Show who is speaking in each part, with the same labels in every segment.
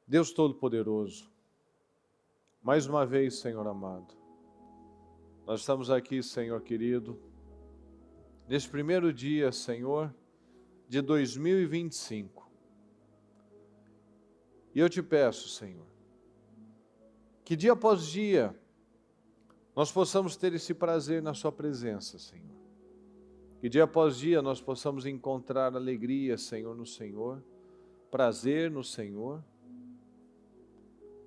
Speaker 1: Deus Todo-Poderoso, mais uma vez, Senhor amado, nós estamos aqui, Senhor querido, neste primeiro dia, Senhor, de 2025. E eu te peço, Senhor, que dia após dia nós possamos ter esse prazer na Sua presença, Senhor. Que dia após dia nós possamos encontrar alegria, Senhor, no Senhor, prazer no Senhor.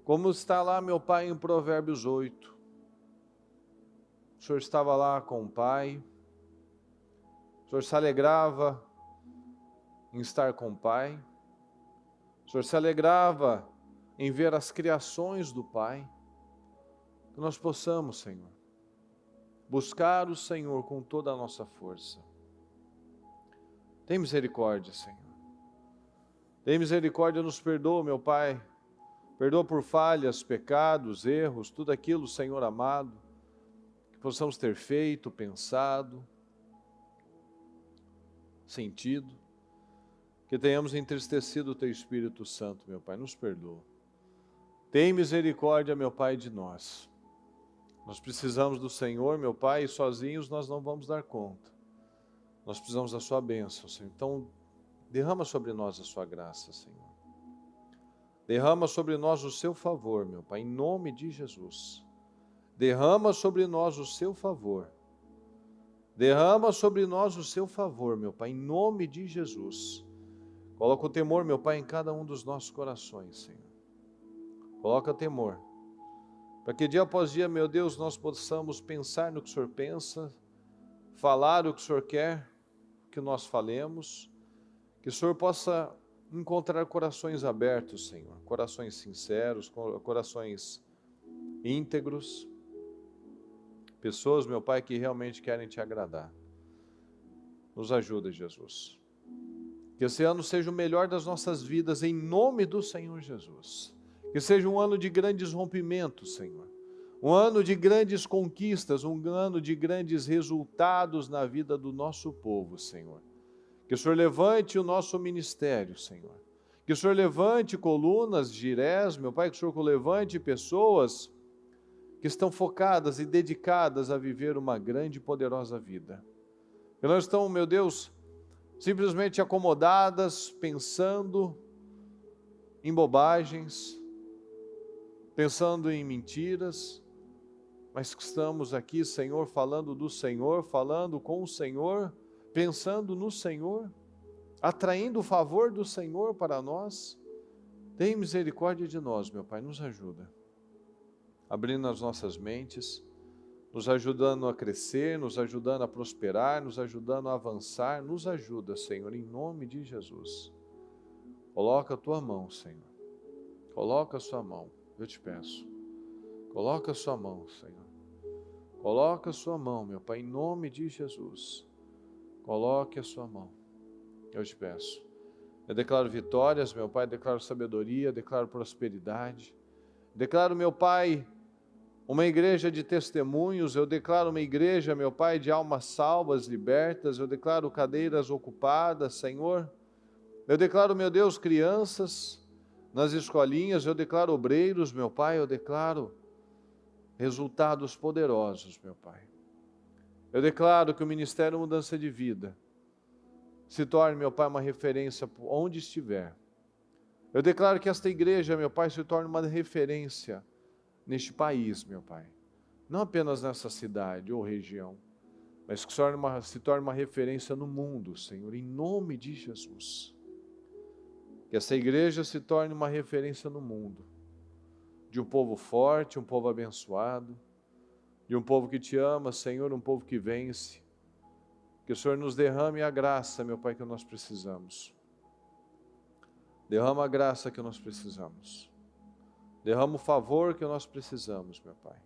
Speaker 1: Como está lá, meu Pai, em Provérbios 8. O Senhor estava lá com o Pai, o Senhor se alegrava em estar com o Pai, o Senhor se alegrava em ver as criações do Pai. Que nós possamos, Senhor, buscar o Senhor com toda a nossa força. Tem misericórdia, Senhor. Tem misericórdia, nos perdoa, meu Pai. Perdoa por falhas, pecados, erros, tudo aquilo, Senhor amado, que possamos ter feito, pensado, sentido, que tenhamos entristecido o Teu Espírito Santo, meu Pai, nos perdoa. Tem misericórdia, meu Pai, de nós. Nós precisamos do Senhor, meu Pai, e sozinhos nós não vamos dar conta. Nós precisamos da Sua bênção, Senhor. Então, derrama sobre nós a Sua graça, Senhor. Derrama sobre nós o Seu favor, meu Pai, em nome de Jesus. Derrama sobre nós o Seu favor. Derrama sobre nós o Seu favor, meu Pai, em nome de Jesus. Coloca o temor, meu Pai, em cada um dos nossos corações, Senhor. Coloca temor. Para que dia após dia, meu Deus, nós possamos pensar no que o Senhor pensa, falar o que o Senhor quer que nós falemos, que o Senhor possa encontrar corações abertos, Senhor, corações sinceros, corações íntegros, pessoas, meu Pai, que realmente querem Te agradar. Nos ajuda, Jesus. Que esse ano seja o melhor das nossas vidas, em nome do Senhor Jesus. Que seja um ano de grandes rompimentos, Senhor. Um ano de grandes conquistas, um ano de grandes resultados na vida do nosso povo, Senhor. Que o Senhor levante o nosso ministério, Senhor. Que o Senhor levante colunas, girés, meu Pai, que o Senhor levante pessoas que estão focadas e dedicadas a viver uma grande e poderosa vida. Que não estão, meu Deus, simplesmente acomodadas, pensando em bobagens, pensando em mentiras, mas que estamos aqui, Senhor, falando do Senhor, falando com o Senhor, pensando no Senhor, atraindo o favor do Senhor para nós. Tem misericórdia de nós, meu Pai, nos ajuda. Abrindo as nossas mentes, nos ajudando a crescer, nos ajudando a prosperar, nos ajudando a avançar, nos ajuda, Senhor, em nome de Jesus. Coloca a Tua mão, Senhor. Coloca a Sua mão, eu te peço. Coloca a Sua mão, Senhor. Coloca a Sua mão, meu Pai, em nome de Jesus. Coloque a Sua mão, eu te peço. Eu declaro vitórias, meu Pai, declaro sabedoria, declaro prosperidade. Declaro, meu Pai, uma igreja de testemunhos. Eu declaro uma igreja, meu Pai, de almas salvas, libertas. Eu declaro cadeiras ocupadas, Senhor. Eu declaro, meu Deus, crianças nas escolinhas. Eu declaro obreiros, meu Pai. Eu declaro resultados poderosos, meu Pai. Eu declaro que o Ministério Mudança de Vida se torne, meu Pai, uma referência onde estiver. Eu declaro que esta igreja, meu Pai, se torne uma referência neste país, meu Pai. Não apenas nessa cidade ou região, mas que se torne uma referência no mundo, Senhor, em nome de Jesus. Que essa igreja se torne uma referência no mundo, de um povo forte, um povo abençoado, de um povo que Te ama, Senhor, um povo que vence. Que o Senhor nos derrame a graça, meu Pai, que nós precisamos. Derrama a graça que nós precisamos. Derrama o favor que nós precisamos, meu Pai.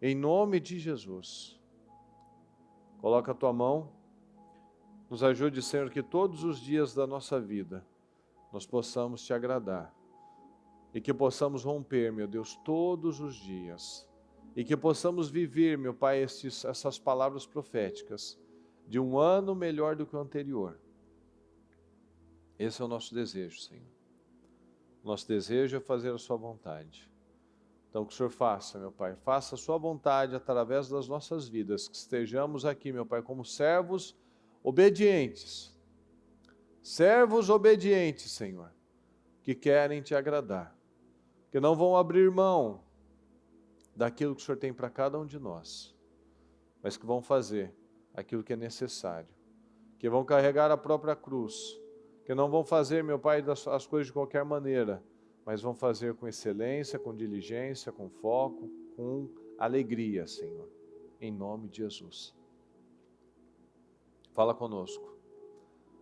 Speaker 1: Em nome de Jesus. Coloca a Tua mão. Nos ajude, Senhor, que todos os dias da nossa vida nós possamos Te agradar. E que possamos romper, meu Deus, todos os dias. E que possamos viver, meu Pai, essas palavras proféticas de um ano melhor do que o anterior. Esse é o nosso desejo, Senhor. Nosso desejo é fazer a sua vontade. Então, que o Senhor faça, meu Pai, faça a sua vontade através das nossas vidas, que estejamos aqui, meu Pai, como servos obedientes. Servos obedientes, Senhor, que querem te agradar, que não vão abrir mão daquilo que o Senhor tem para cada um de nós, mas que vão fazer aquilo que é necessário, que vão carregar a própria cruz, que não vão fazer, meu Pai, as coisas de qualquer maneira, mas vão fazer com excelência, com diligência, com foco, com alegria, Senhor, em nome de Jesus. Fala conosco.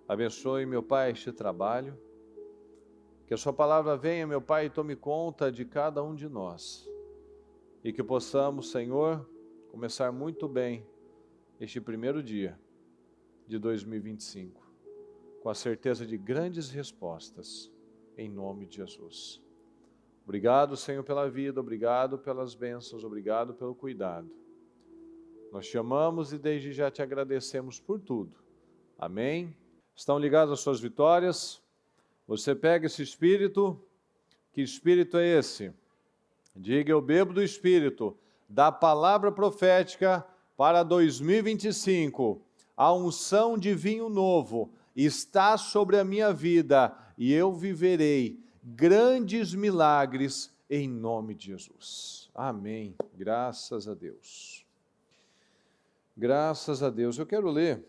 Speaker 1: Abençoe, meu Pai, este trabalho, que a sua palavra venha, meu Pai, e tome conta de cada um de nós, e que possamos, Senhor, começar muito bem este primeiro dia de 2025, com a certeza de grandes respostas, em nome de Jesus. Obrigado, Senhor, pela vida, obrigado pelas bênçãos, obrigado pelo cuidado. Nós te amamos e desde já te agradecemos por tudo. Amém? Estão ligados às suas vitórias? Você pega esse Espírito, que Espírito é esse? Diga, eu bebo do Espírito, da palavra profética para 2025. A unção de vinho novo está sobre a minha vida e eu viverei grandes milagres em nome de Jesus. Amém. Graças a Deus. Graças a Deus. Eu quero ler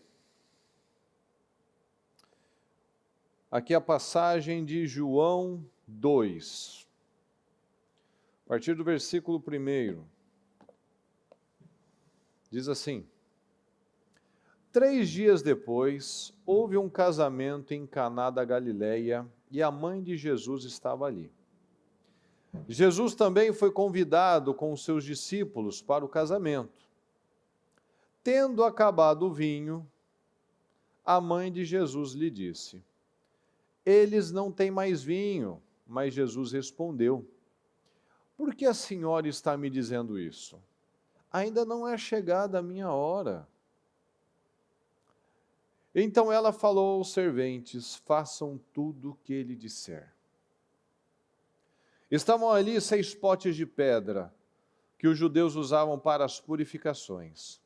Speaker 1: aqui a passagem de João 2, a partir do versículo 1. Diz assim: 3 dias depois, houve um casamento em Caná da Galileia e a mãe de Jesus estava ali. Jesus também foi convidado com os seus discípulos para o casamento. Tendo acabado o vinho, a mãe de Jesus lhe disse: eles não têm mais vinho. Mas Jesus respondeu: por que a senhora está me dizendo isso? Ainda não é chegada a minha hora. Então ela falou aos serventes: façam tudo o que ele disser. Estavam ali 6 potes de pedra, que os judeus usavam para as purificações.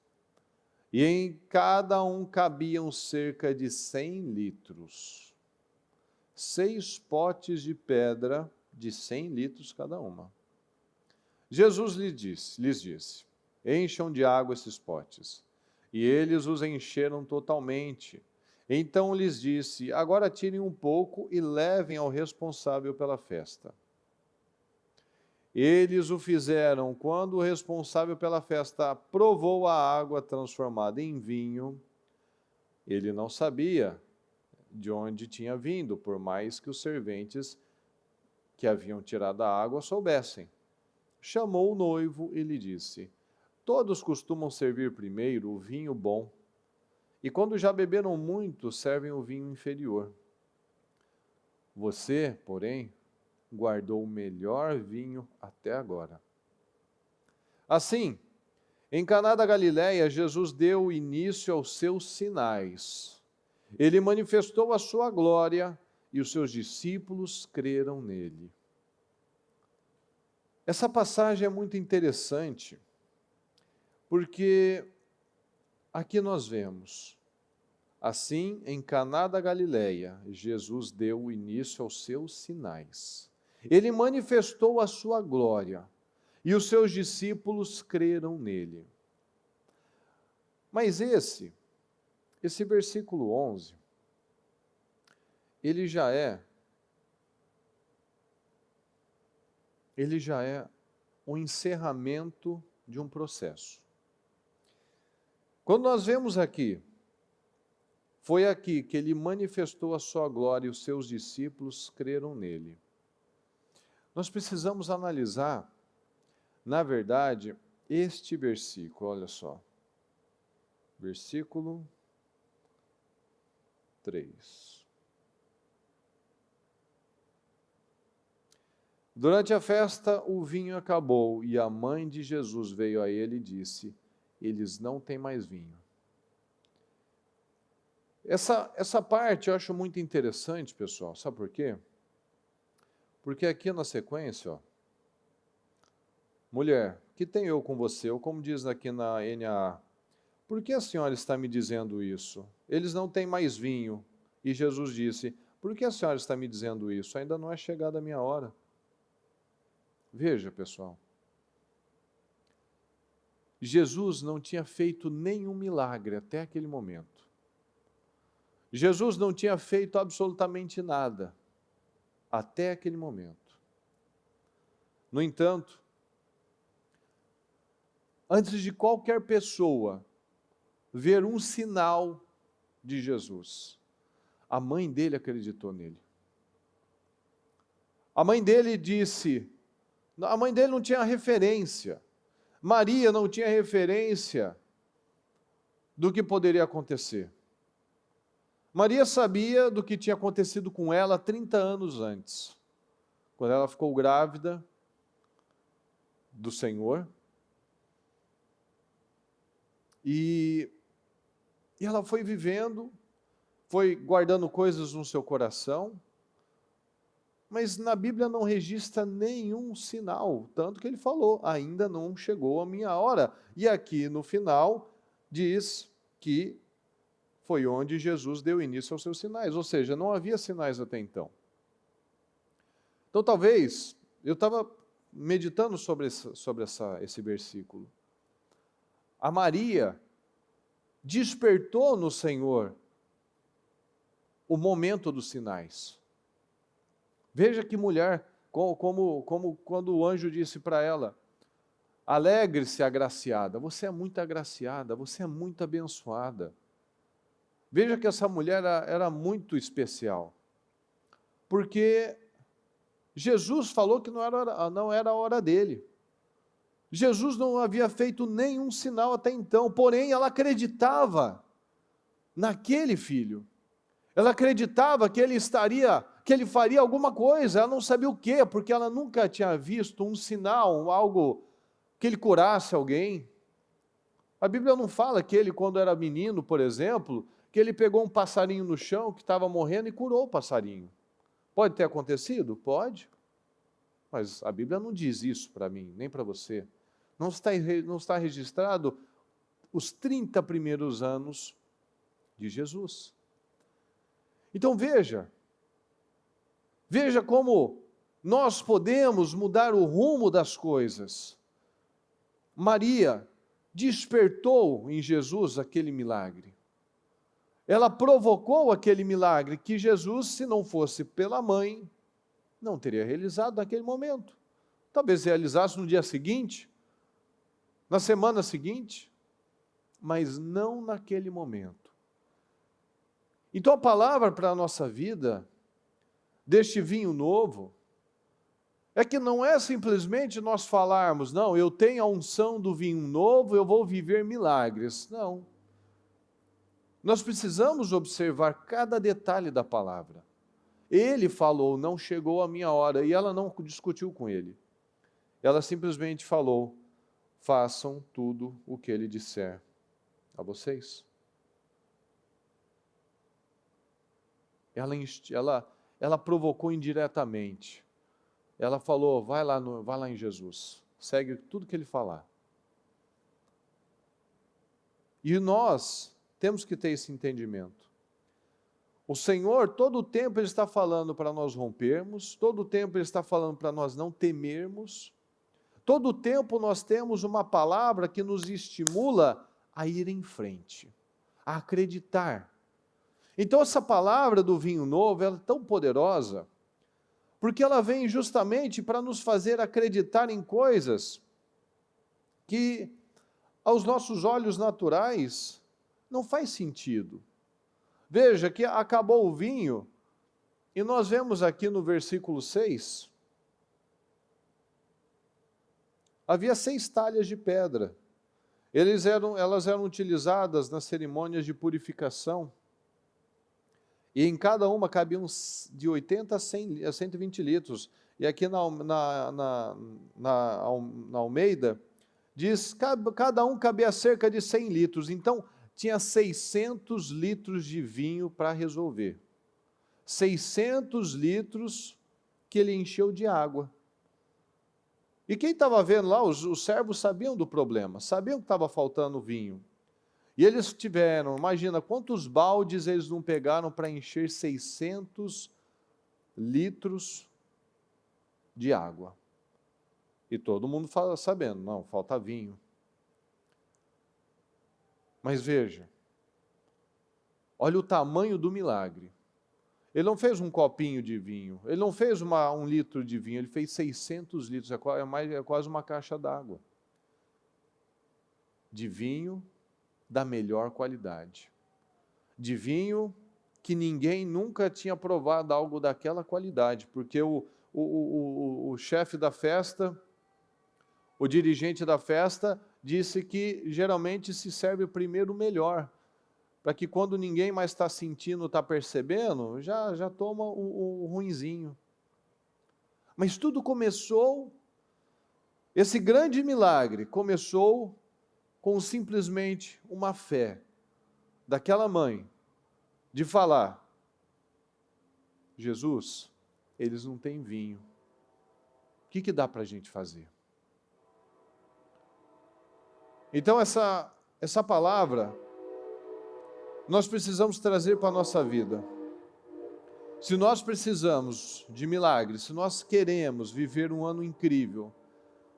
Speaker 1: E em cada um cabiam cerca de 100 litros. 6 potes de pedra de 100 litros cada uma. Jesus lhes disse: encham de água esses potes. E eles os encheram totalmente. Então lhes disse: agora tirem um pouco e levem ao responsável pela festa. Eles o fizeram. Quando o responsável pela festa provou a água transformada em vinho, ele não sabia de onde tinha vindo, por mais que os serventes que haviam tirado a água soubessem. Chamou o noivo e lhe disse: todos costumam servir primeiro o vinho bom, e quando já beberam muito, servem o vinho inferior. Você, porém, guardou o melhor vinho até agora. Assim, em Caná da Galileia, Jesus deu início aos seus sinais. Ele manifestou a sua glória e os seus discípulos creram nele. Essa passagem é muito interessante, porque aqui nós vemos, assim, em Caná da Galileia, Jesus deu início aos seus sinais. Ele manifestou a sua glória e os seus discípulos creram nele. Mas esse versículo 11, ele já é o encerramento de um processo. Quando nós vemos aqui, foi aqui que ele manifestou a sua glória e os seus discípulos creram nele. Nós precisamos analisar, na verdade, este versículo, olha só. Versículo 3. Durante a festa, o vinho acabou e a mãe de Jesus veio a ele e disse: eles não têm mais vinho. Essa parte eu acho muito interessante, pessoal. Sabe por quê? Porque aqui na sequência, ó, mulher, que tenho eu com você? Ou como diz aqui na NAA, por que a senhora está me dizendo isso? Eles não têm mais vinho. E Jesus disse, por que a senhora está me dizendo isso? Ainda não é chegada a minha hora. Veja, pessoal. Jesus não tinha feito nenhum milagre até aquele momento. Jesus não tinha feito absolutamente nada até aquele momento. No entanto, antes de qualquer pessoa ver um sinal de Jesus, a mãe dele acreditou nele. A mãe dele disse, a mãe dele não tinha referência, Maria não tinha referência do que poderia acontecer. Maria sabia do que tinha acontecido com ela 30 anos antes, quando ela ficou grávida do Senhor, e ela foi vivendo, foi guardando coisas no seu coração, mas na Bíblia não registra nenhum sinal, tanto que ele falou, ainda não chegou a minha hora. E aqui no final diz que foi onde Jesus deu início aos seus sinais, ou seja, não havia sinais até então. Então talvez, eu estava meditando sobre esse versículo, a Maria despertou no Senhor o momento dos sinais. Veja que mulher, como quando o anjo disse para ela, alegre-se, agraciada, você é muito agraciada, você é muito abençoada. Veja que essa mulher era muito especial, porque Jesus falou que não era a hora dele. Jesus não havia feito nenhum sinal até então, porém ela acreditava naquele filho. Ela acreditava que ele faria alguma coisa, ela não sabia o quê, porque ela nunca tinha visto um sinal, algo que ele curasse alguém. A Bíblia não fala que ele, quando era menino, por exemplo, que ele pegou um passarinho no chão que estava morrendo e curou o passarinho. Pode ter acontecido? Pode. Mas a Bíblia não diz isso para mim, nem para você. Não está registrado os 30 primeiros anos de Jesus. Então veja como nós podemos mudar o rumo das coisas. Maria despertou em Jesus aquele milagre. Ela provocou aquele milagre que Jesus, se não fosse pela mãe, não teria realizado naquele momento. Talvez realizasse no dia seguinte, na semana seguinte, mas não naquele momento. Então a palavra para a nossa vida, deste vinho novo, é que não é simplesmente nós falarmos, não, eu tenho a unção do vinho novo, eu vou viver milagres. Não. Nós precisamos observar cada detalhe da palavra. Ele falou, não chegou a minha hora, e ela não discutiu com ele. Ela simplesmente falou, façam tudo o que ele disser a vocês. Ela provocou indiretamente. Ela falou, vai lá em Jesus, segue tudo que ele falar. E nós temos que ter esse entendimento. O Senhor, todo o tempo Ele está falando para nós rompermos, todo o tempo Ele está falando para nós não temermos, todo o tempo nós temos uma palavra que nos estimula a ir em frente, a acreditar. Então essa palavra do vinho novo, ela é tão poderosa, porque ela vem justamente para nos fazer acreditar em coisas que aos nossos olhos naturais não faz sentido. Veja que acabou o vinho, e nós vemos aqui no versículo 6, havia 6 talhas de pedra. Elas eram utilizadas nas cerimônias de purificação, e em cada uma cabiam de 80 a 120 litros. E aqui na Almeida, diz que cada um cabia cerca de 100 litros. Então, tinha 600 litros de vinho para resolver. 600 litros que ele encheu de água. E quem estava vendo lá, os servos sabiam do problema, sabiam que estava faltando vinho. E eles tiveram, imagina quantos baldes eles não pegaram para encher 600 litros de água. E todo mundo sabendo, não, falta vinho. Mas veja, olha o tamanho do milagre. Ele não fez um copinho de vinho, ele não fez um litro de vinho, ele fez 600 litros, é quase uma caixa d'água. De vinho da melhor qualidade. De vinho que ninguém nunca tinha provado algo daquela qualidade, porque o chefe da festa, o dirigente da festa, disse que geralmente se serve primeiro o melhor, para que quando ninguém mais está sentindo, está percebendo, já toma o ruinzinho. Mas tudo começou, esse grande milagre começou com simplesmente uma fé daquela mãe, de falar, Jesus, eles não têm vinho, o que dá para a gente fazer? Então essa palavra, nós precisamos trazer para a nossa vida. Se nós precisamos de milagres, se nós queremos viver um ano incrível,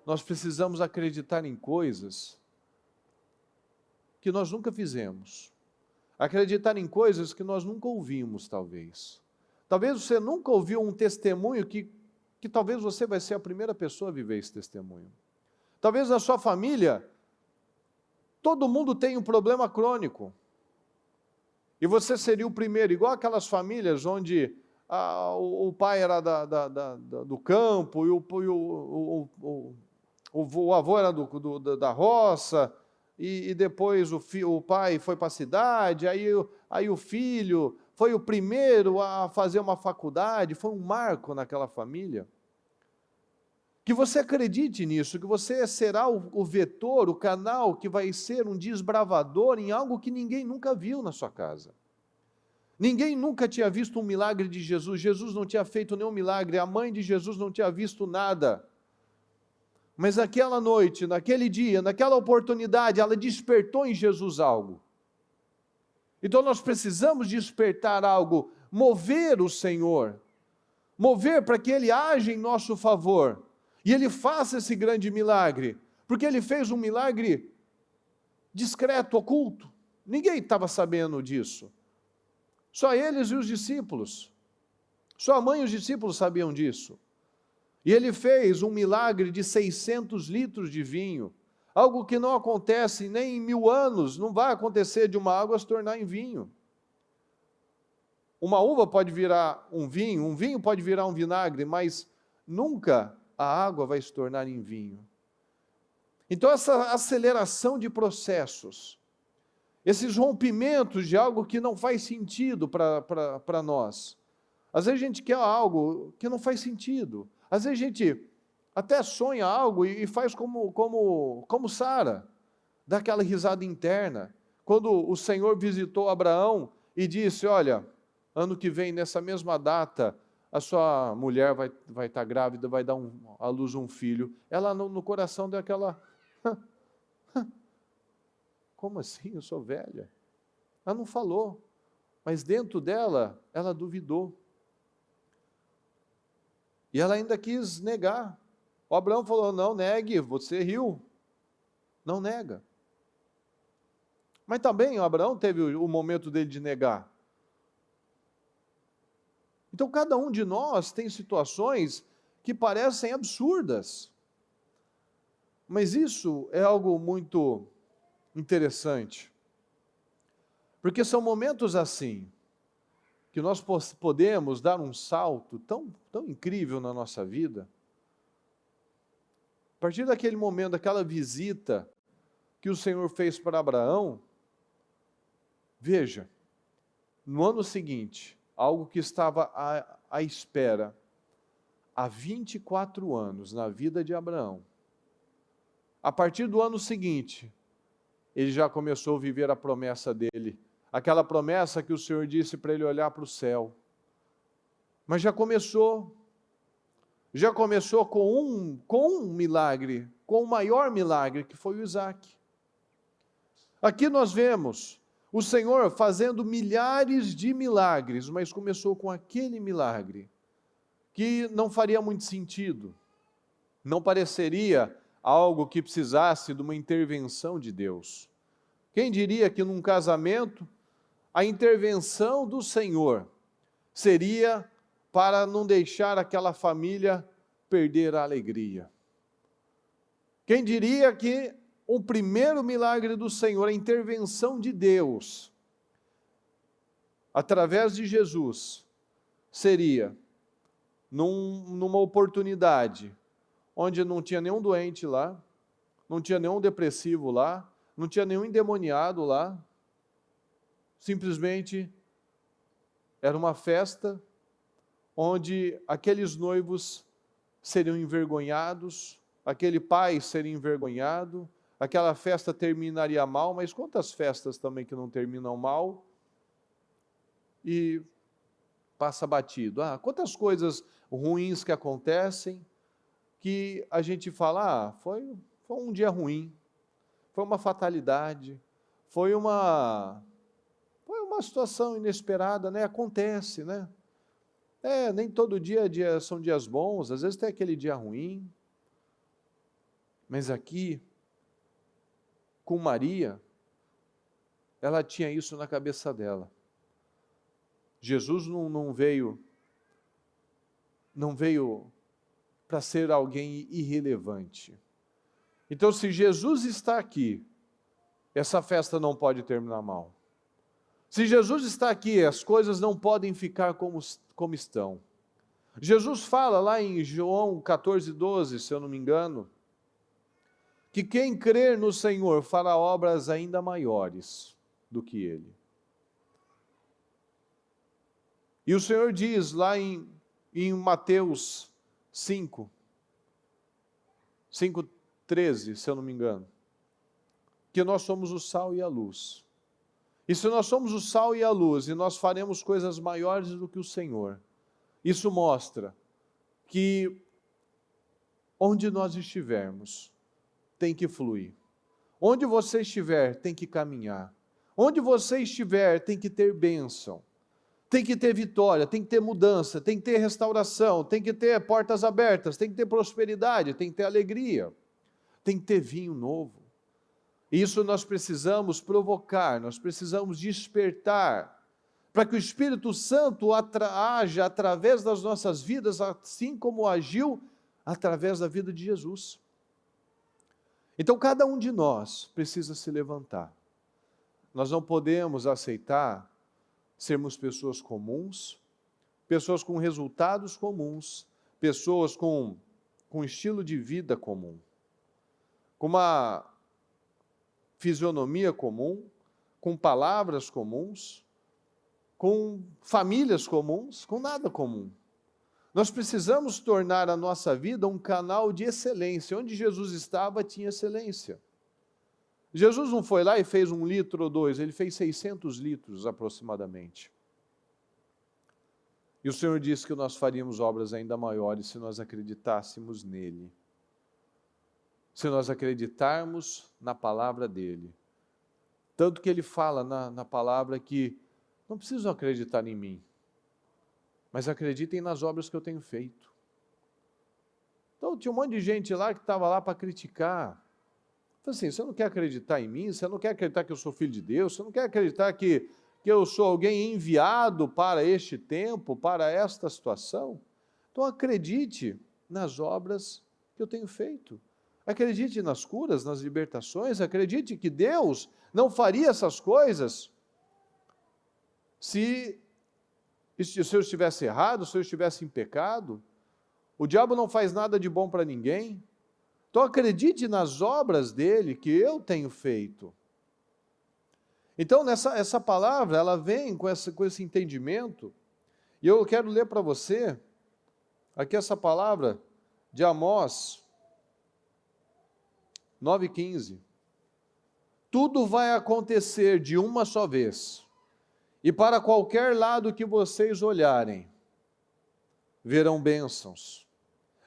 Speaker 1: nós precisamos acreditar em coisas que nós nunca fizemos. Acreditar em coisas que nós nunca ouvimos, talvez. Talvez você nunca ouviu um testemunho que talvez você vai ser a primeira pessoa a viver esse testemunho. Talvez na sua família, todo mundo tem um problema crônico. E você seria o primeiro, igual aquelas famílias onde o pai era do campo, e o avô era da roça, e depois o pai foi para a cidade, aí o filho foi o primeiro a fazer uma faculdade, foi um marco naquela família. Que você acredite nisso, que você será o vetor, o canal que vai ser um desbravador em algo que ninguém nunca viu na sua casa. Ninguém nunca tinha visto um milagre de Jesus, Jesus não tinha feito nenhum milagre, a mãe de Jesus não tinha visto nada. Mas naquela noite, naquele dia, naquela oportunidade, ela despertou em Jesus algo. Então nós precisamos despertar algo, mover o Senhor, mover para que Ele age em nosso favor. E Ele faça esse grande milagre, porque Ele fez um milagre discreto, oculto. Ninguém estava sabendo disso. Só eles e os discípulos. Só a mãe e os discípulos sabiam disso. E Ele fez um milagre de 600 litros de vinho, algo que não acontece nem em 1000 anos, não vai acontecer de uma água se tornar em vinho. Uma uva pode virar um vinho pode virar um vinagre, mas nunca a água vai se tornar em vinho. Então essa aceleração de processos, esses rompimentos de algo que não faz sentido para nós. Às vezes a gente quer algo que não faz sentido. Às vezes a gente até sonha algo e faz como Sara, dá aquela risada interna. Quando o Senhor visitou Abraão e disse, olha, ano que vem, nessa mesma data, a sua mulher vai estar grávida, vai dar à luz um filho. Ela no coração deu aquela... Como assim? Eu sou velha. Ela não falou, mas dentro dela, ela duvidou. E ela ainda quis negar. O Abraão falou, não negue, você riu. Não nega. Mas também o Abraão teve o momento dele de negar. Então cada um de nós tem situações que parecem absurdas. Mas isso é algo muito interessante. Porque são momentos assim, que nós podemos dar um salto tão incrível na nossa vida. A partir daquele momento, daquela visita que o Senhor fez para Abraão, veja, no ano seguinte, algo que estava à espera há 24 anos na vida de Abraão, a partir do ano seguinte, ele já começou a viver a promessa dele, aquela promessa que o Senhor disse para ele olhar para o céu. Mas já começou. já começou com um milagre, com o maior milagre, que foi o Isaac. Aqui nós vemos o Senhor fazendo milhares de milagres, mas começou com aquele milagre, que não faria muito sentido, não pareceria algo que precisasse de uma intervenção de Deus. Quem diria que num casamento, a intervenção do Senhor seria para não deixar aquela família perder a alegria? Quem diria que o primeiro milagre do Senhor, a intervenção de Deus, através de Jesus, seria numa oportunidade onde não tinha nenhum doente lá, não tinha nenhum depressivo lá, não tinha nenhum endemoniado lá, simplesmente era uma festa onde aqueles noivos seriam envergonhados, aquele pai seria envergonhado, aquela festa terminaria mal, mas quantas festas também que não terminam mal e passa batido? Quantas coisas ruins que acontecem que a gente fala, foi um dia ruim, foi uma fatalidade, foi uma situação inesperada, né? Acontece, né? Nem todo dia são dias bons, às vezes tem aquele dia ruim, mas aqui, com Maria, ela tinha isso na cabeça dela. Jesus não veio para ser alguém irrelevante. Então, se Jesus está aqui, essa festa não pode terminar mal. Se Jesus está aqui, as coisas não podem ficar como estão. Jesus fala lá em João 14:12, se eu não me engano, que quem crer no Senhor fará obras ainda maiores do que Ele. E o Senhor diz lá em Mateus 5:13, se eu não me engano, que nós somos o sal e a luz. E se nós somos o sal e a luz, e nós faremos coisas maiores do que o Senhor, isso mostra que onde nós estivermos, tem que fluir. Onde você estiver, tem que caminhar. Onde você estiver, tem que ter bênção. Tem que ter vitória, tem que ter mudança, tem que ter restauração, tem que ter portas abertas, tem que ter prosperidade, tem que ter alegria, tem que ter vinho novo. Isso nós precisamos provocar, nós precisamos despertar, para que o Espírito Santo haja através das nossas vidas, assim como agiu através da vida de Jesus. Então cada um de nós precisa se levantar. Nós não podemos aceitar sermos pessoas comuns, pessoas com resultados comuns, pessoas com estilo de vida comum, com uma fisionomia comum, com palavras comuns, com famílias comuns, com nada comum. Nós precisamos tornar a nossa vida um canal de excelência. Onde Jesus estava, tinha excelência. Jesus não foi lá e fez 1 litro ou 2, ele fez 600 litros aproximadamente. E o Senhor disse que nós faríamos obras ainda maiores se nós acreditássemos nele. Se nós acreditarmos na palavra dele. Tanto que ele fala na palavra que não precisam acreditar em mim, mas acreditem nas obras que eu tenho feito. Então tinha um monte de gente lá que estava lá para criticar. Falei assim, você não quer acreditar em mim? Você não quer acreditar que eu sou filho de Deus? Você não quer acreditar que eu sou alguém enviado para este tempo, para esta situação? Então acredite nas obras que eu tenho feito. Acredite nas curas, nas libertações. Acredite que Deus não faria essas coisas se eu estivesse errado, se eu estivesse em pecado. O diabo não faz nada de bom para ninguém. Então acredite nas obras dele que eu tenho feito. Então essa palavra, ela vem com esse entendimento, e eu quero ler para você, aqui essa palavra de Amós 9,15. Tudo vai acontecer de uma só vez, e para qualquer lado que vocês olharem, verão bênçãos.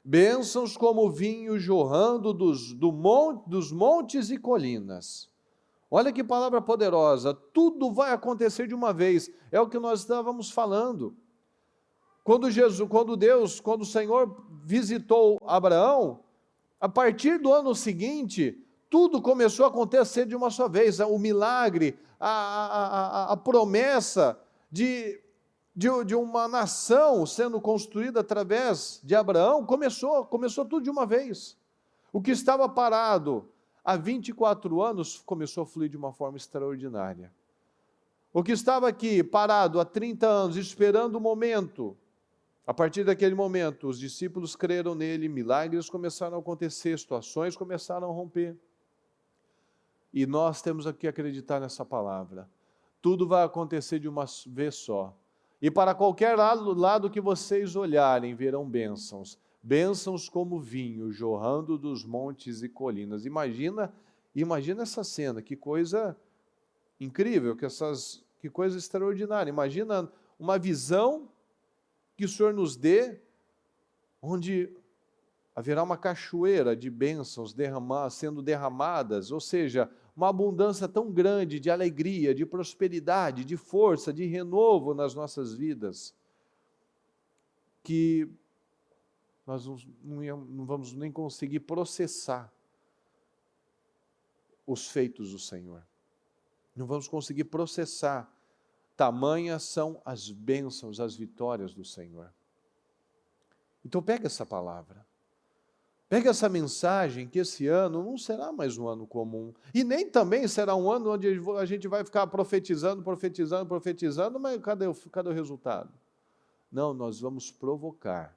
Speaker 1: Bênçãos como vinho jorrando dos montes e colinas. Olha que palavra poderosa, tudo vai acontecer de uma vez, é o que nós estávamos falando. Quando o Senhor visitou Abraão, a partir do ano seguinte, tudo começou a acontecer de uma só vez, o milagre, a promessa de uma nação sendo construída através de Abraão, começou tudo de uma vez. O que estava parado há 24 anos começou a fluir de uma forma extraordinária. O que estava aqui parado há 30 anos, esperando o momento, a partir daquele momento, os discípulos creram nele, milagres começaram a acontecer, situações começaram a romper. E nós temos que acreditar nessa palavra. Tudo vai acontecer de uma vez só. E para qualquer lado que vocês olharem, verão bênçãos. Bênçãos como vinho, jorrando dos montes e colinas. Imagina essa cena, que coisa incrível, que coisa extraordinária. Imagina uma visão que o Senhor nos dê, onde haverá uma cachoeira de bênçãos sendo derramadas, ou seja, uma abundância tão grande de alegria, de prosperidade, de força, de renovo nas nossas vidas, que nós não vamos nem conseguir processar os feitos do Senhor. Não vamos conseguir processar. Tamanhas são as bênçãos, as vitórias do Senhor. Então pega essa palavra. Pega essa mensagem que esse ano não será mais um ano comum. E nem também será um ano onde a gente vai ficar profetizando, mas cadê o resultado? Não, nós vamos provocar.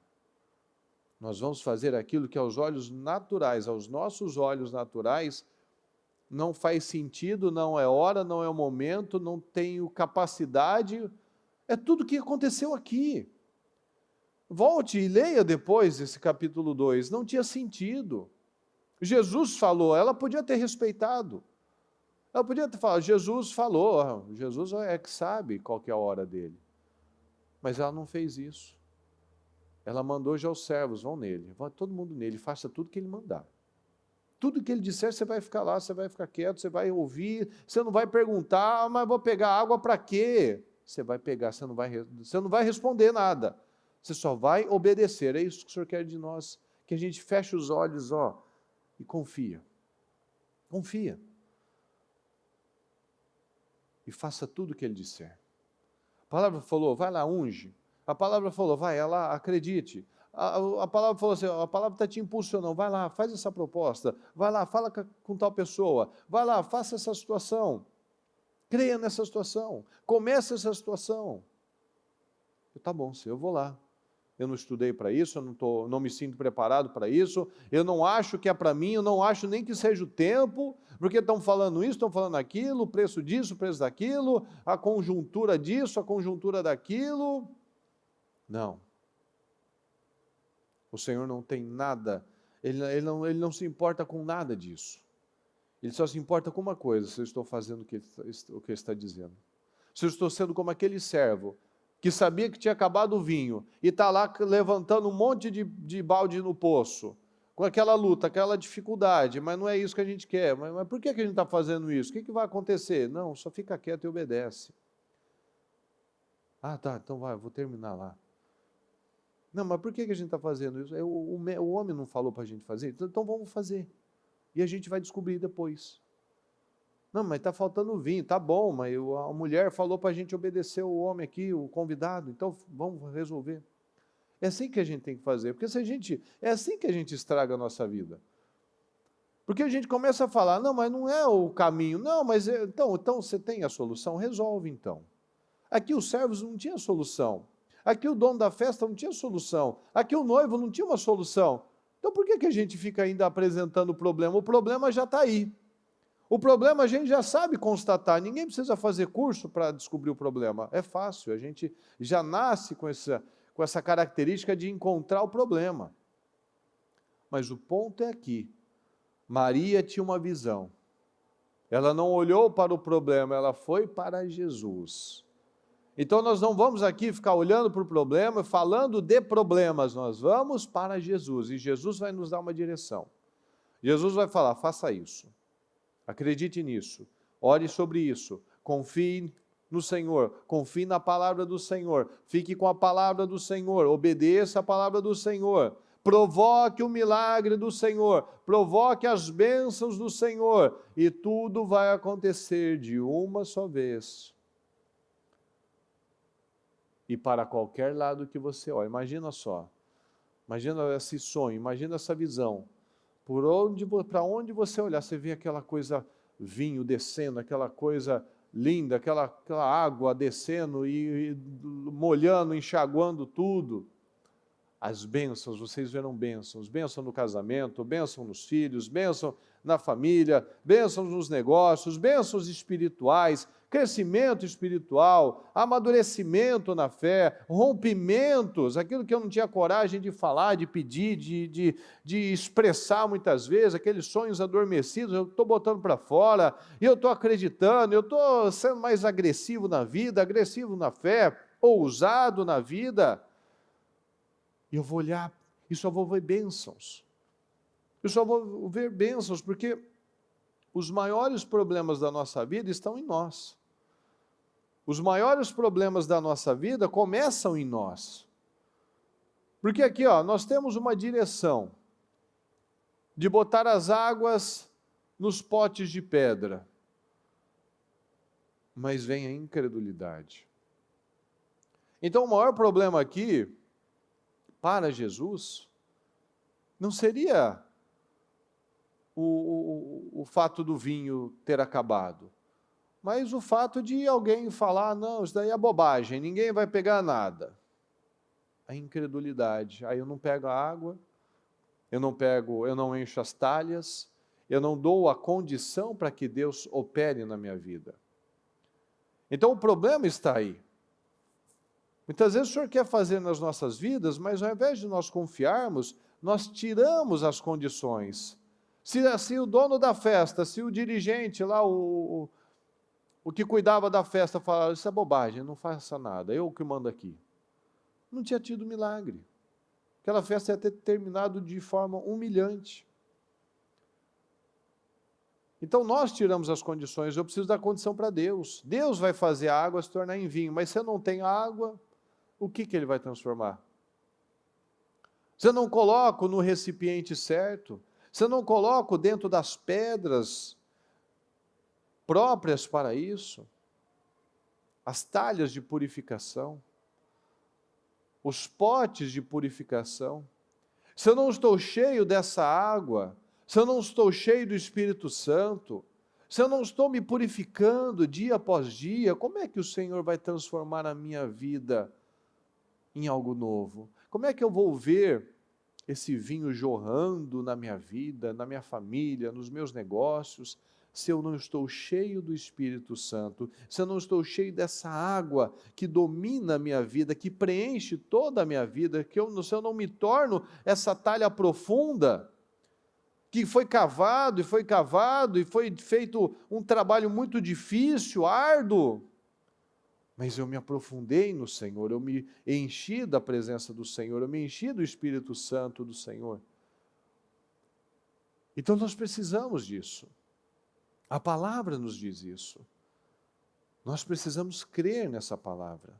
Speaker 1: Nós vamos fazer aquilo que aos olhos naturais, aos nossos olhos naturais, não faz sentido, não é hora, não é o momento, não tenho capacidade. É tudo o que aconteceu aqui. Volte e leia depois esse capítulo 2, não tinha sentido. Jesus falou, ela podia ter respeitado. Ela podia ter falado, Jesus falou, Jesus é que sabe qual que é a hora dele. Mas ela não fez isso. Ela mandou já os servos, vão nele, vá todo mundo nele, faça tudo que ele mandar. Tudo que ele disser, você vai ficar lá, você vai ficar quieto, você vai ouvir, você não vai perguntar, mas vou pegar água para quê? Você vai pegar, você não vai responder nada. Você só vai obedecer. É isso que o Senhor quer de nós, que a gente feche os olhos, e confia. Confia. E faça tudo o que Ele disser. A palavra falou, vai lá, unge. A palavra falou, vai lá, acredite. A palavra falou assim, a palavra está te impulsionando, vai lá, faz essa proposta. Vai lá, fala com tal pessoa. Vai lá, faça essa situação. Creia nessa situação. Comece essa situação. Tá bom, Senhor, eu vou lá. Eu não estudei para isso, eu não me sinto preparado para isso, eu não acho que é para mim, eu não acho nem que seja o tempo, porque estão falando isso, estão falando aquilo, o preço disso, o preço daquilo, a conjuntura disso, a conjuntura daquilo. Não. O Senhor não tem nada, Ele não se importa com nada disso. Ele só se importa com uma coisa, se eu estou fazendo o que Ele está dizendo. Se eu estou sendo como aquele servo, que sabia que tinha acabado o vinho, e está lá levantando um monte de balde no poço, com aquela luta, aquela dificuldade, mas não é isso que a gente quer. Mas por que a gente está fazendo isso? O que vai acontecer? Não, só fica quieto e obedece. Ah, tá, então vai, eu vou terminar lá. Não, mas por que a gente está fazendo isso? O homem não falou para a gente fazer? Então vamos fazer. E a gente vai descobrir depois. Não, mas está faltando vinho, tá bom, mas a mulher falou para a gente obedecer o homem aqui, o convidado, então vamos resolver. É assim que a gente tem que fazer, porque é assim que a gente estraga a nossa vida. Porque a gente começa a falar, não, mas não é o caminho, não, mas então você tem a solução, resolve então. Aqui os servos não tinham solução, aqui o dono da festa não tinha solução, aqui o noivo não tinha uma solução. Então por que a gente fica ainda apresentando o problema? O problema já está aí. O problema a gente já sabe constatar, ninguém precisa fazer curso para descobrir o problema, é fácil, a gente já nasce com essa característica de encontrar o problema. Mas o ponto é aqui, Maria tinha uma visão, ela não olhou para o problema, ela foi para Jesus. Então nós não vamos aqui ficar olhando para o problema, falando de problemas, nós vamos para Jesus, e Jesus vai nos dar uma direção. Jesus vai falar, faça isso, acredite nisso, ore sobre isso, confie no Senhor, confie na palavra do Senhor, fique com a palavra do Senhor, obedeça a palavra do Senhor, provoque o milagre do Senhor, provoque as bênçãos do Senhor, e tudo vai acontecer de uma só vez. E para qualquer lado que você olhe, imagina só, imagina esse sonho, imagina essa visão, para onde você olhar, você vê aquela coisa, vinho descendo, aquela coisa linda, aquela água descendo e molhando, enxaguando tudo. As bênçãos, vocês verão bênçãos, bênção no casamento, bênção nos filhos, bênção na família, bênçãos nos negócios, bênçãos espirituais, crescimento espiritual, amadurecimento na fé, rompimentos, aquilo que eu não tinha coragem de falar, de pedir, de expressar muitas vezes, aqueles sonhos adormecidos, eu estou botando para fora, e eu estou acreditando, eu estou sendo mais agressivo na vida, agressivo na fé, ousado na vida. E eu vou olhar e só vou ver bênçãos. Eu só vou ver bênçãos, porque os maiores problemas da nossa vida estão em nós. Os maiores problemas da nossa vida começam em nós. Porque aqui, nós temos uma direção de botar as águas nos potes de pedra. Mas vem a incredulidade. Então o maior problema aqui, para Jesus, não seria o fato do vinho ter acabado, mas o fato de alguém falar, não, isso daí é bobagem, ninguém vai pegar nada. A incredulidade, aí eu não pego a água, eu não encho as talhas, eu não dou a condição para que Deus opere na minha vida. Então o problema está aí. Muitas vezes o Senhor quer fazer nas nossas vidas, mas ao invés de nós confiarmos, nós tiramos as condições. Se o dono da festa, se o dirigente lá, o que cuidava da festa falar, isso é bobagem, não faça nada, eu que mando aqui. Não tinha tido milagre. Aquela festa ia ter terminado de forma humilhante. Então nós tiramos as condições, eu preciso dar condição para Deus. Deus vai fazer a água se tornar em vinho, mas se eu não tenho água, o que Ele vai transformar? Se eu não coloco no recipiente certo, se eu não coloco dentro das pedras próprias para isso, as talhas de purificação, os potes de purificação, se eu não estou cheio dessa água, se eu não estou cheio do Espírito Santo, se eu não estou me purificando dia após dia, como é que o Senhor vai transformar a minha vida em algo novo? Como é que eu vou ver esse vinho jorrando na minha vida, na minha família, nos meus negócios, se eu não estou cheio do Espírito Santo, se eu não estou cheio dessa água que domina a minha vida, que preenche toda a minha vida, se eu não me torno essa talha profunda, que foi cavado e foi feito um trabalho muito difícil, árduo, mas eu me aprofundei no Senhor, eu me enchi da presença do Senhor, eu me enchi do Espírito Santo do Senhor. Então nós precisamos disso. A palavra nos diz isso. Nós precisamos crer nessa palavra.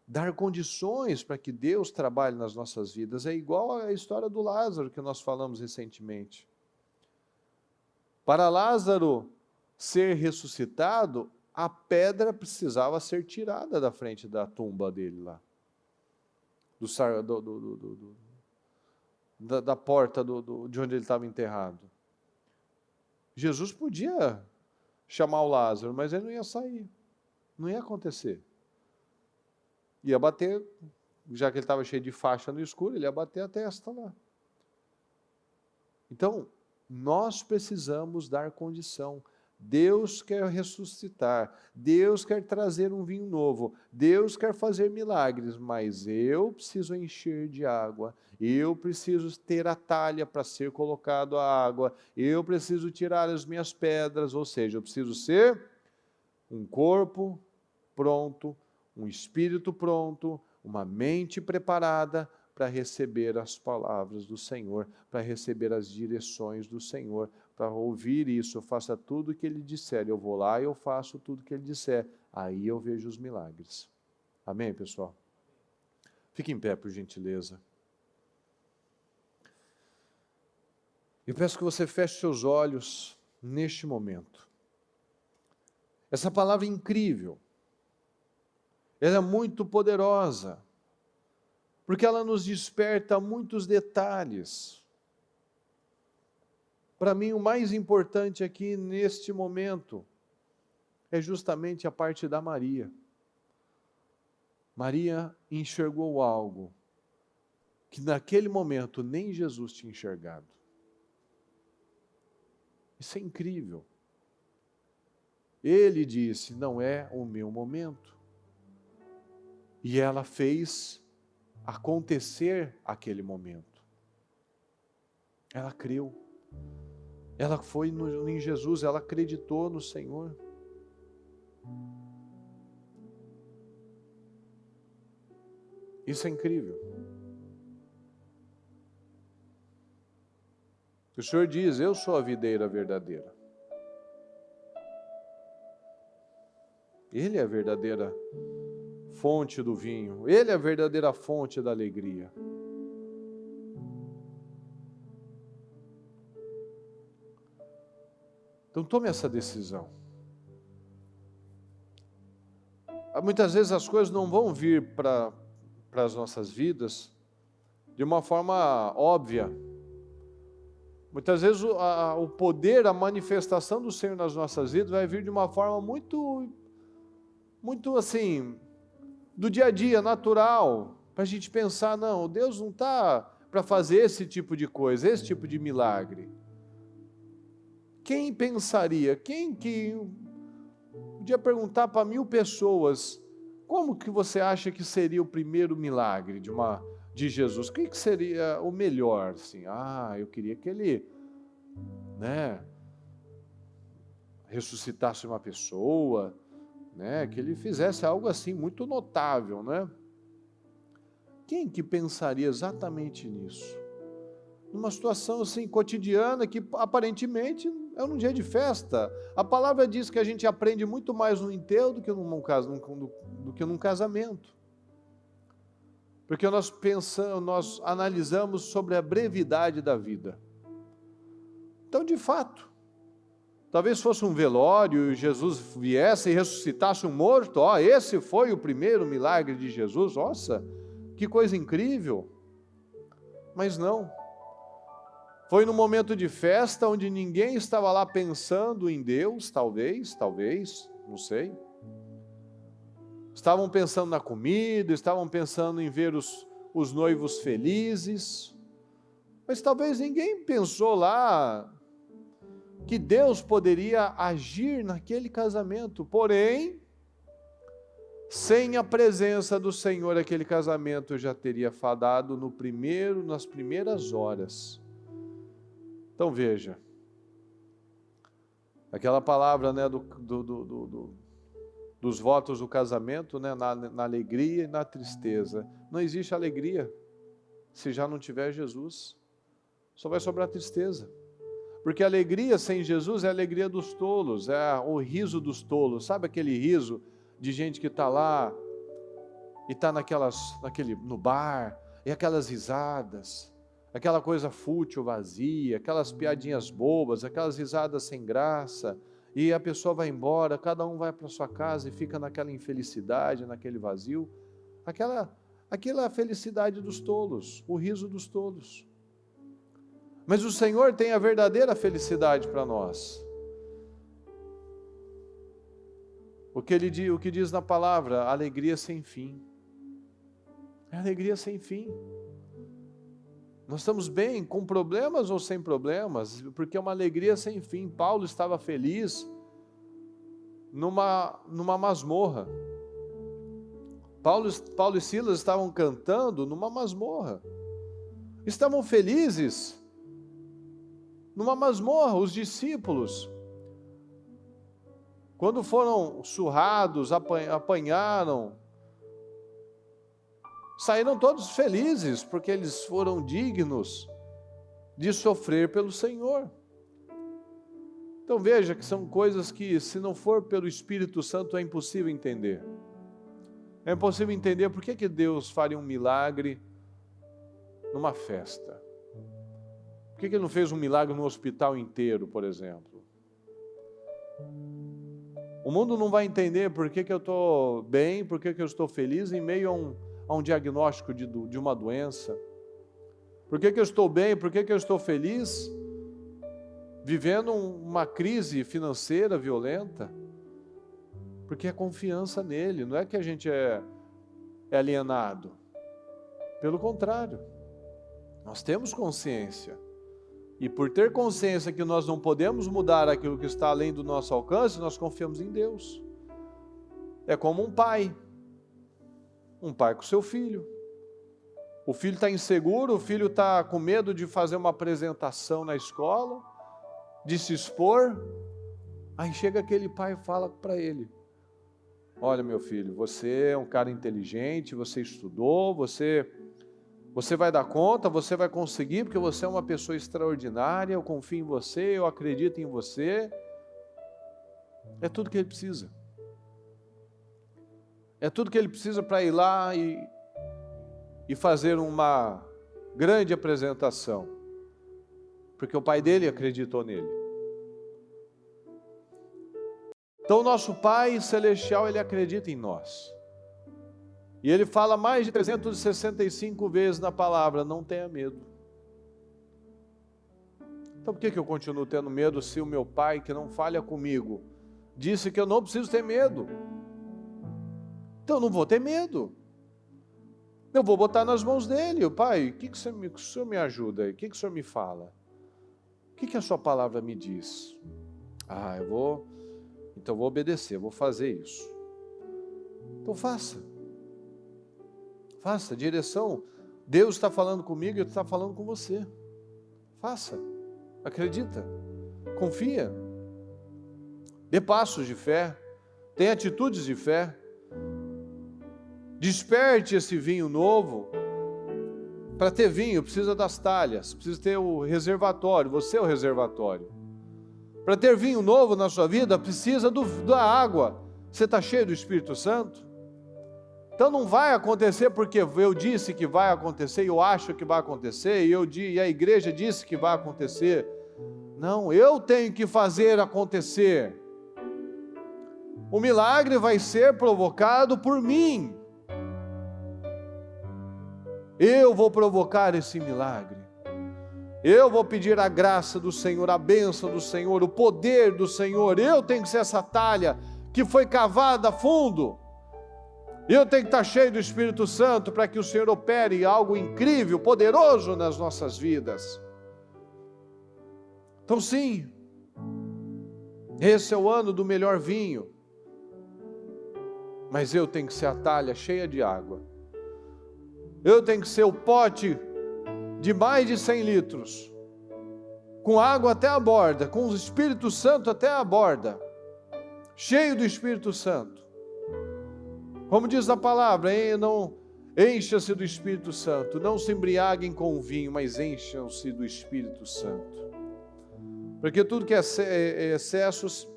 Speaker 1: Dar condições para que Deus trabalhe nas nossas vidas. É igual à história do Lázaro que nós falamos recentemente. Para Lázaro ser ressuscitado, a pedra precisava ser tirada da frente da tumba dele lá. Da porta de onde ele estava enterrado. Jesus podia chamar o Lázaro, mas ele não ia sair. Não ia acontecer. Ia bater, já que ele estava cheio de faixa no escuro, ele ia bater a testa lá. Então, nós precisamos dar condição. Deus quer ressuscitar, Deus quer trazer um vinho novo, Deus quer fazer milagres, mas eu preciso encher de água, eu preciso ter a talha para ser colocado a água, eu preciso tirar as minhas pedras, ou seja, eu preciso ser um corpo pronto, um espírito pronto, uma mente preparada para receber as palavras do Senhor, para receber as direções do Senhor, para ouvir isso. Eu faço tudo o que Ele disser, eu vou lá e eu faço tudo o que Ele disser, aí eu vejo os milagres. Amém, pessoal? Fique em pé, por gentileza. Eu peço que você feche seus olhos neste momento. Essa palavra é incrível. Ela é muito poderosa, porque ela nos desperta muitos detalhes. Para mim, o mais importante aqui neste momento é justamente a parte da Maria. Maria enxergou algo que naquele momento nem Jesus tinha enxergado. Isso é incrível. Ele disse, não é o meu momento. E ela fez acontecer aquele momento. Ela creu. Ela foi em Jesus, ela acreditou no Senhor. Isso é incrível. O Senhor diz, eu sou a videira verdadeira. Ele é a verdadeira fonte do vinho. Ele é a verdadeira fonte da alegria. Então tome essa decisão. Muitas vezes as coisas não vão vir para as nossas vidas de uma forma óbvia. Muitas vezes o poder, a manifestação do Senhor nas nossas vidas vai vir de uma forma muito assim, do dia a dia, natural, para a gente pensar, não, Deus não está para fazer esse tipo de coisa, esse tipo de milagre. Quem pensaria, quem que podia perguntar para 1000 pessoas, como que você acha que seria o primeiro milagre de Jesus? O que seria o melhor? Assim, eu queria que ele, ressuscitasse uma pessoa, que ele fizesse algo assim muito notável, Quem que pensaria exatamente nisso? Numa situação assim cotidiana que aparentemente é um dia de festa. A palavra diz que a gente aprende muito mais no enterro do que num casamento. Porque nós analisamos sobre a brevidade da vida. Então, de fato, talvez fosse um velório e Jesus viesse e ressuscitasse um morto. Esse foi o primeiro milagre de Jesus. Nossa, que coisa incrível. Mas não. Foi num momento de festa onde ninguém estava lá pensando em Deus, talvez, não sei. Estavam pensando na comida, estavam pensando em ver os noivos felizes. Mas talvez ninguém pensou lá que Deus poderia agir naquele casamento. Porém, sem a presença do Senhor, aquele casamento já teria fadado nas primeiras horas. Então veja, aquela palavra dos votos do casamento, na alegria e na tristeza. Não existe alegria se já não tiver Jesus. Só vai sobrar tristeza. Porque a alegria sem Jesus é a alegria dos tolos, é o riso dos tolos. Sabe aquele riso de gente que está lá e está no bar, e aquelas risadas, aquela coisa fútil, vazia, aquelas piadinhas bobas, aquelas risadas sem graça, e a pessoa vai embora, cada um vai para sua casa e fica naquela infelicidade, naquele vazio. Aquela felicidade dos tolos, o riso dos tolos. Mas o Senhor tem a verdadeira felicidade para nós. O que diz na palavra, alegria sem fim. É alegria sem fim. Nós estamos bem, com problemas ou sem problemas, porque é uma alegria sem fim. Paulo estava feliz numa masmorra. Paulo e Silas estavam cantando numa masmorra. Estavam felizes numa masmorra. Os discípulos, quando foram surrados, apanharam, saíram todos felizes, porque eles foram dignos de sofrer pelo Senhor. Então veja que são coisas que, se não for pelo Espírito Santo, é impossível entender. É impossível entender por que Deus faria um milagre numa festa. Por que Ele não fez um milagre no hospital inteiro, por exemplo? O mundo não vai entender por que eu estou bem, por que eu estou feliz em meio a um diagnóstico de uma doença. Por que eu estou bem, por que eu estou feliz vivendo uma crise financeira violenta? Porque é confiança nele, não é que a gente é alienado. Pelo contrário, nós temos consciência. E por ter consciência que nós não podemos mudar aquilo que está além do nosso alcance, nós confiamos em Deus. É como um pai com seu filho. O filho está inseguro, o filho está com medo de fazer uma apresentação na escola, de se expor. Aí chega aquele pai e fala para ele: olha, meu filho, você é um cara inteligente, você estudou, você vai dar conta, você vai conseguir, porque você é uma pessoa extraordinária, eu confio em você, eu acredito em você. É tudo que ele precisa. É tudo que ele precisa para ir lá e fazer uma grande apresentação. Porque o pai dele acreditou nele. Então o nosso Pai Celestial, Ele acredita em nós. E Ele fala mais de 365 vezes na palavra: não tenha medo. Então por que eu continuo tendo medo se o meu Pai, que não falha comigo, disse que eu não preciso ter medo? Então eu não vou ter medo. Eu vou botar nas mãos dele. Pai, o que o Senhor me ajuda? O que o Senhor me fala? O que a sua palavra me diz? Então eu vou obedecer, vou fazer isso. Então faça. Faça, direção. Deus está falando comigo e Ele está falando com você. Faça. Acredita. Confia. Dê passos de fé. Tenha atitudes de fé. Desperte esse vinho novo. Para ter vinho, precisa das talhas, precisa ter o reservatório, você é o reservatório. Para ter vinho novo na sua vida, precisa da água. Você está cheio do Espírito Santo? Então não vai acontecer porque eu disse que vai acontecer, eu acho que vai acontecer, e a igreja disse que vai acontecer. Não, eu tenho que fazer acontecer. O milagre vai ser provocado por mim. Eu vou provocar esse milagre. Eu vou pedir a graça do Senhor, a bênção do Senhor, o poder do Senhor. Eu tenho que ser essa talha que foi cavada a fundo. Eu tenho que estar cheio do Espírito Santo para que o Senhor opere algo incrível, poderoso nas nossas vidas. Então sim, esse é o ano do melhor vinho. Mas eu tenho que ser a talha cheia de água. Eu tenho que ser o pote de mais de 100 litros, com água até a borda, com o Espírito Santo até a borda, cheio do Espírito Santo. Como diz a palavra, não encha-se do Espírito Santo, não se embriaguem com o vinho, mas encham-se do Espírito Santo. Porque tudo que é excesso,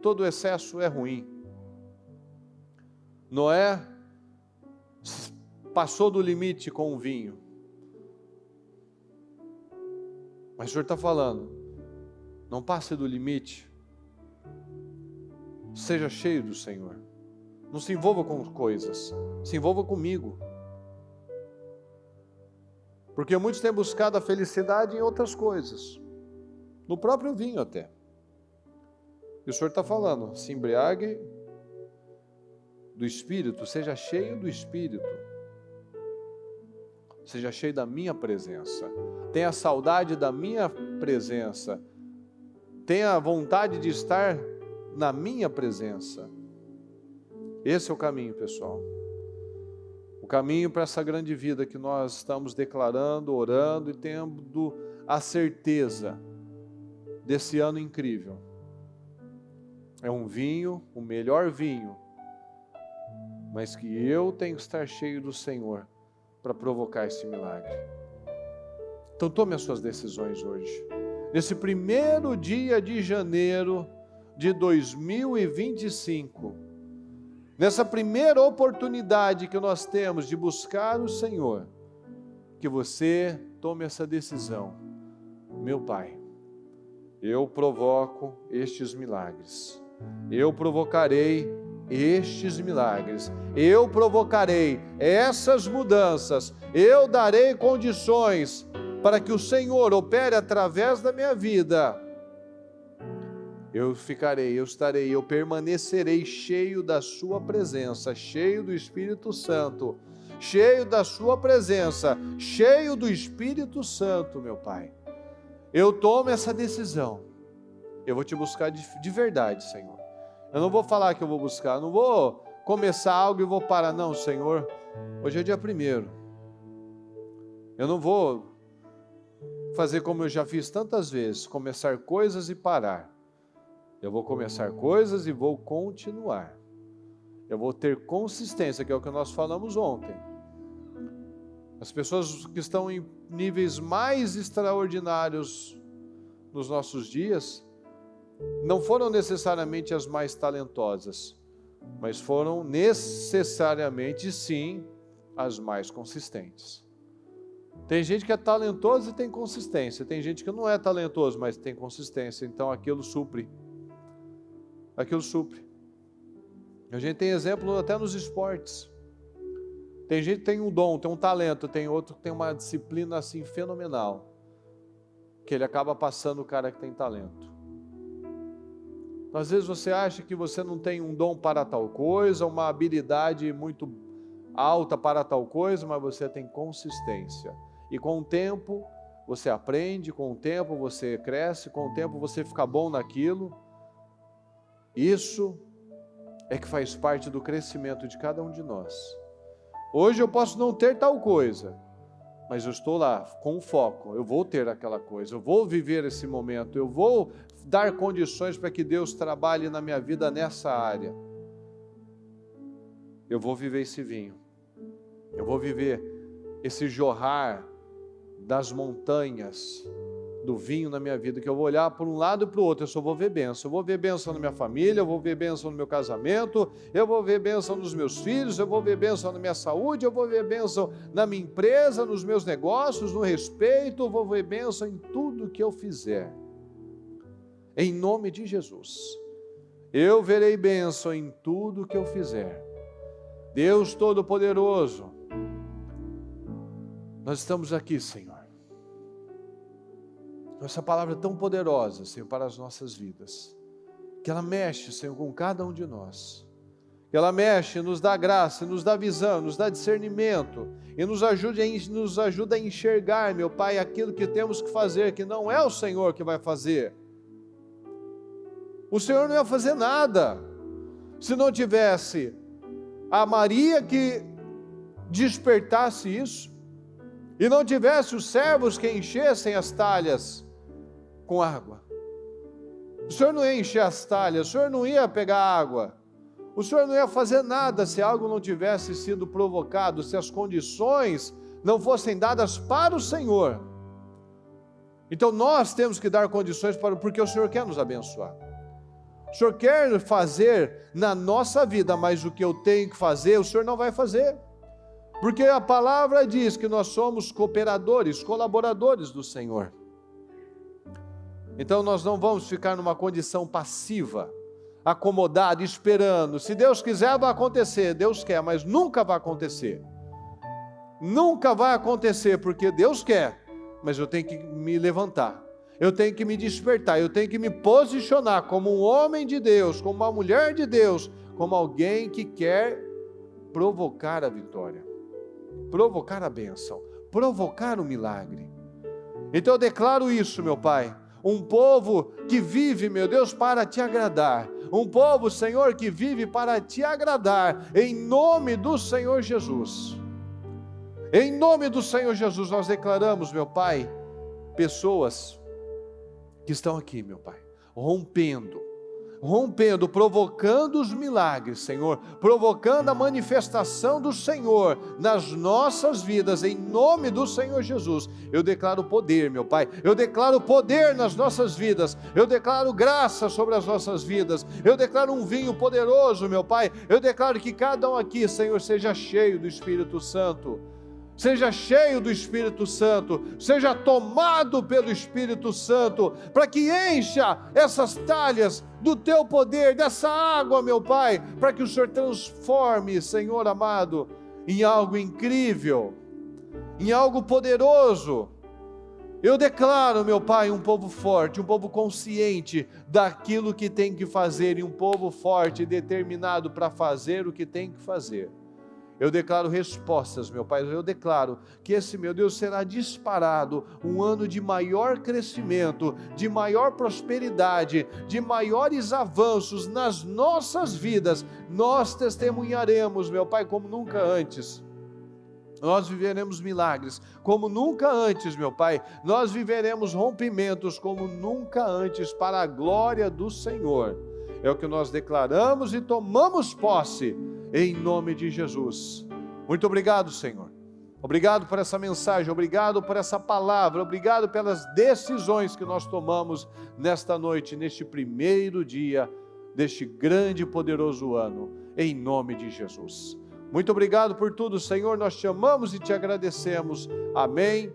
Speaker 1: todo excesso é ruim. Noé passou do limite com o vinho. Mas o Senhor está falando, não passe do limite. Seja cheio do Senhor. Não se envolva com coisas, se envolva comigo. Porque muitos têm buscado a felicidade em outras coisas. No próprio vinho até. E o Senhor está falando, se embriague do Espírito, seja cheio do Espírito. Seja cheio da minha presença. Tenha saudade da minha presença. Tenha vontade de estar na minha presença. Esse é o caminho, pessoal. O caminho para essa grande vida que nós estamos declarando, orando e tendo a certeza desse ano incrível. É um vinho, o melhor vinho, mas que eu tenho que estar cheio do Senhor para provocar esse milagre. Então tome as suas decisões hoje. Nesse primeiro dia de janeiro de 2025, nessa primeira oportunidade que nós temos de buscar o Senhor, que você tome essa decisão. Meu Pai, eu provoco estes milagres. Eu provocarei estes milagres. Eu provocarei essas mudanças. Eu darei condições para que o Senhor opere através da minha vida. Eu estarei, eu permanecerei cheio da sua presença, cheio do Espírito Santo, cheio da sua presença, cheio do Espírito Santo, meu Pai. Eu tomo essa decisão. Eu vou te buscar de verdade, Senhor. Eu não vou falar que eu vou buscar, não vou começar algo e vou parar. Não, Senhor, hoje é dia 1º. Eu não vou fazer como eu já fiz tantas vezes, começar coisas e parar. Eu vou começar coisas e vou continuar. Eu vou ter consistência, que é o que nós falamos ontem. As pessoas que estão em níveis mais extraordinários nos nossos dias, não foram necessariamente as mais talentosas, mas foram necessariamente, sim, as mais consistentes. Tem gente que é talentoso e tem consistência. Tem gente que não é talentoso, mas tem consistência. Então aquilo supre. Aquilo supre. A gente tem exemplo até nos esportes. Tem gente que tem um dom, tem um talento, tem outro que tem uma disciplina assim fenomenal, que ele acaba passando o cara que tem talento. Às vezes você acha que você não tem um dom para tal coisa, uma habilidade muito alta para tal coisa, mas você tem consistência. E com o tempo você aprende, com o tempo você cresce, com o tempo você fica bom naquilo. Isso é que faz parte do crescimento de cada um de nós. Hoje eu posso não ter tal coisa, mas eu estou lá com foco, eu vou ter aquela coisa, eu vou viver esse momento, eu vou dar condições para que Deus trabalhe na minha vida nessa área. Eu vou viver esse vinho, eu vou viver esse jorrar das montanhas do vinho na minha vida, que eu vou olhar para um lado e para o outro, eu só vou ver bênção. Eu vou ver bênção na minha família, eu vou ver bênção no meu casamento, eu vou ver bênção nos meus filhos, eu vou ver bênção na minha saúde, eu vou ver bênção na minha empresa, nos meus negócios, no respeito, eu vou ver bênção em tudo que eu fizer. Em nome de Jesus. Eu verei bênção em tudo que eu fizer. Deus Todo-Poderoso, nós estamos aqui, Senhor. Essa palavra é tão poderosa, Senhor, para as nossas vidas, que ela mexe, Senhor, com cada um de nós, que ela mexe, nos dá graça, nos dá visão, nos dá discernimento, e nos ajuda a enxergar, meu Pai, aquilo que temos que fazer, que não é o Senhor que vai fazer. O Senhor não ia fazer nada, se não tivesse a Maria que despertasse isso, e não tivesse os servos que enchessem as talhas com água. O Senhor não ia encher as talhas, o Senhor não ia pegar água, o Senhor não ia fazer nada se algo não tivesse sido provocado, se as condições não fossem dadas para o Senhor. Então nós temos que dar condições porque o Senhor quer nos abençoar. O Senhor quer fazer na nossa vida, mas o que eu tenho que fazer, o Senhor não vai fazer. Porque a palavra diz que nós somos cooperadores, colaboradores do Senhor. Então nós não vamos ficar numa condição passiva, acomodado, esperando. Se Deus quiser, vai acontecer. Deus quer, mas nunca vai acontecer. Nunca vai acontecer, porque Deus quer, mas eu tenho que me levantar. Eu tenho que me despertar, eu tenho que me posicionar como um homem de Deus, como uma mulher de Deus, como alguém que quer provocar a vitória, provocar a bênção, provocar o milagre. Então eu declaro isso, meu Pai, um povo que vive, meu Deus, para te agradar, um povo, Senhor, que vive para te agradar, em nome do Senhor Jesus. Em nome do Senhor Jesus, nós declaramos, meu Pai, pessoas que estão aqui, meu Pai, rompendo rompendo, provocando os milagres, Senhor, provocando a manifestação do Senhor nas nossas vidas, em nome do Senhor Jesus. Eu declaro poder, meu Pai, eu declaro poder nas nossas vidas, eu declaro graça sobre as nossas vidas, eu declaro um vinho poderoso, meu Pai, eu declaro que cada um aqui, Senhor, seja cheio do Espírito Santo, seja cheio do Espírito Santo, seja tomado pelo Espírito Santo, para que encha essas talhas do Teu poder, dessa água, meu Pai, para que o Senhor transforme, Senhor amado, em algo incrível, em algo poderoso. Eu declaro, meu Pai, um povo forte, um povo consciente daquilo que tem que fazer, e um povo forte e determinado para fazer o que tem que fazer. Eu declaro respostas, meu Pai, eu declaro que esse, meu Deus, será disparado um ano de maior crescimento, de maior prosperidade, de maiores avanços nas nossas vidas. Nós testemunharemos, meu Pai, como nunca antes. Nós viveremos milagres como nunca antes, meu Pai. Nós viveremos rompimentos como nunca antes, para a glória do Senhor. É o que nós declaramos e tomamos posse, em nome de Jesus. Muito obrigado, Senhor. Obrigado por essa mensagem, obrigado por essa palavra, obrigado pelas decisões que nós tomamos nesta noite, neste primeiro dia deste grande e poderoso ano, em nome de Jesus. Muito obrigado por tudo, Senhor, nós te amamos e te agradecemos. Amém.